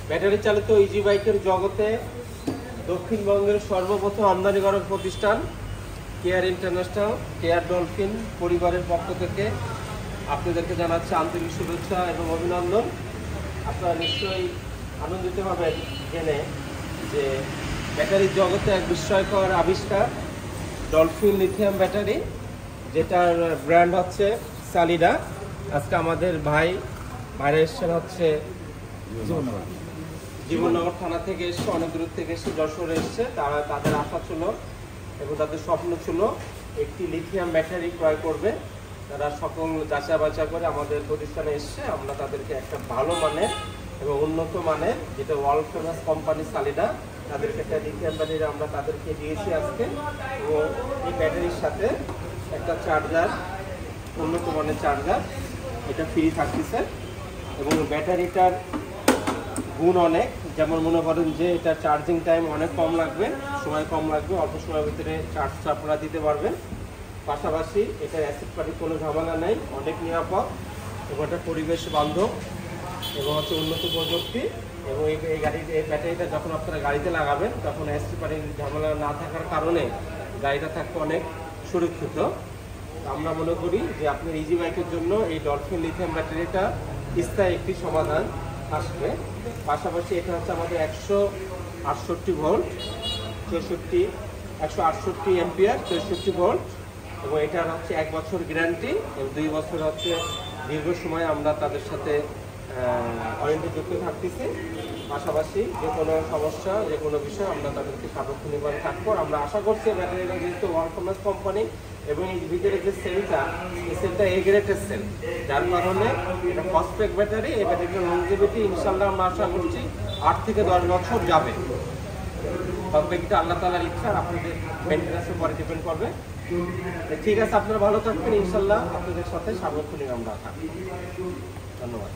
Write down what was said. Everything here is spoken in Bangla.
ব্যাটারি চালিত ইজি বাইকের জগতে দক্ষিণবঙ্গের সর্বপ্রথম আমদানিকারক প্রতিষ্ঠান কেয়ার ইন্টারন্যাশনাল, কেয়ার ডলফিন পরিবারের পক্ষ থেকে আপনাদেরকে জানাচ্ছি আন্তরিক শুভেচ্ছা এবং অভিনন্দন। আপনারা নিশ্চয়ই আনন্দিত হবেন জেনে যে ব্যাটারির জগতে এক বিস্ময়কর আবিষ্কার ডলফিন লিথিয়াম ব্যাটারি, যেটার ব্র্যান্ড হচ্ছে সালিডা। আজকে আমাদের বাইরে এসছেন হচ্ছে জীবননগর থানা থেকে এসছে, অনেক দূর থেকে এসে যশোরে এসছে। তাদের আশা ছিল এবং তাদের স্বপ্ন ছিল একটি লিথিয়াম ব্যাটারি ক্রয় করবে। তারা সকল যাচাই বাছাই করে আমাদের প্রতিষ্ঠানে এসছে। আমরা তাদেরকে একটা ভালো মানের এবং উন্নত মানের, যেটা ওয়ার্ল্ড ফেমাস কোম্পানি সালিডা, তাদেরকে একটা লিথিয়াম ব্যাটারি আমরা তাদেরকে দিয়েছি আজকে। এবং এই ব্যাটারির সাথে একটা চার্জার, উন্নত মানের চার্জার, এটা ফ্রি থাকতেছে। এবং ব্যাটারিটার গুণ অনেক, যেমন মনে করেন যে এটা চার্জিং টাইম অনেক কম লাগবে, সময় কম লাগবে, অল্প সময়ের ভিতরে চার্জটা আপনারা দিতে পারবেন। পাশাপাশি এটা অ্যাসিড পানির কোনো ঝামেলা নেই, অনেক নিরাপদ এবং এটা পরিবেশ বান্ধব এবং হচ্ছে উন্নত প্রযুক্তি। এবং এই ব্যাটারিটা যখন আপনারা গাড়িতে লাগাবেন তখন অ্যাসিড পানির ঝামেলা না থাকার কারণে গাড়িটা থাকবে অনেক সুরক্ষিত। আমরা মনে করি যে আপনার ইজি বাইকের জন্য এই ডলফিন লিথিয়াম ব্যাটারিটা স্থায়ী একটি সমাধান আসবে। পাশাপাশি এটা হচ্ছে আমাদের 168 ভোল্ট 168 এম্পিয়ার 64 ভোল্ট, এবং এটার হচ্ছে 1 বছর গ্যারান্টি এবং 2 বছর হচ্ছে দীর্ঘ সময় আমরা তাদের সাথে ওয়ারেন্টি যুক্ত থাকতেছি। পাশাপাশি যে কোনো সমস্যা, যে কোনো বিষয় আমরা তাদেরকে সার্বক্ষণিকভাবে থাকবো। আমরা আশা করছি ব্যাটারিটা যেহেতু ওয়ার্ল্ড ফেমাস কোম্পানি এবং এই ভিতরে যে সেলটা, এই সেলটা এ গ্রেডের সেল, যার কারণে এটা ফসফেট ব্যাটারি। এই ব্যাটারিটার লংজিভিটি ইনশাল্লাহ আমরা আশা করছি 8 থেকে 10 বছর যাবে। তবে এটা আল্লাহ তাআলার ইচ্ছা, আপনাদের মেইনটেন্যান্সের উপরে ডিপেন্ড করবে। ঠিক আছে, আপনারা ভালো থাকবেন, ইনশাল্লাহ আপনাদের সাথে সার্বক্ষণিক আমরা থাকবো। ধন্যবাদ।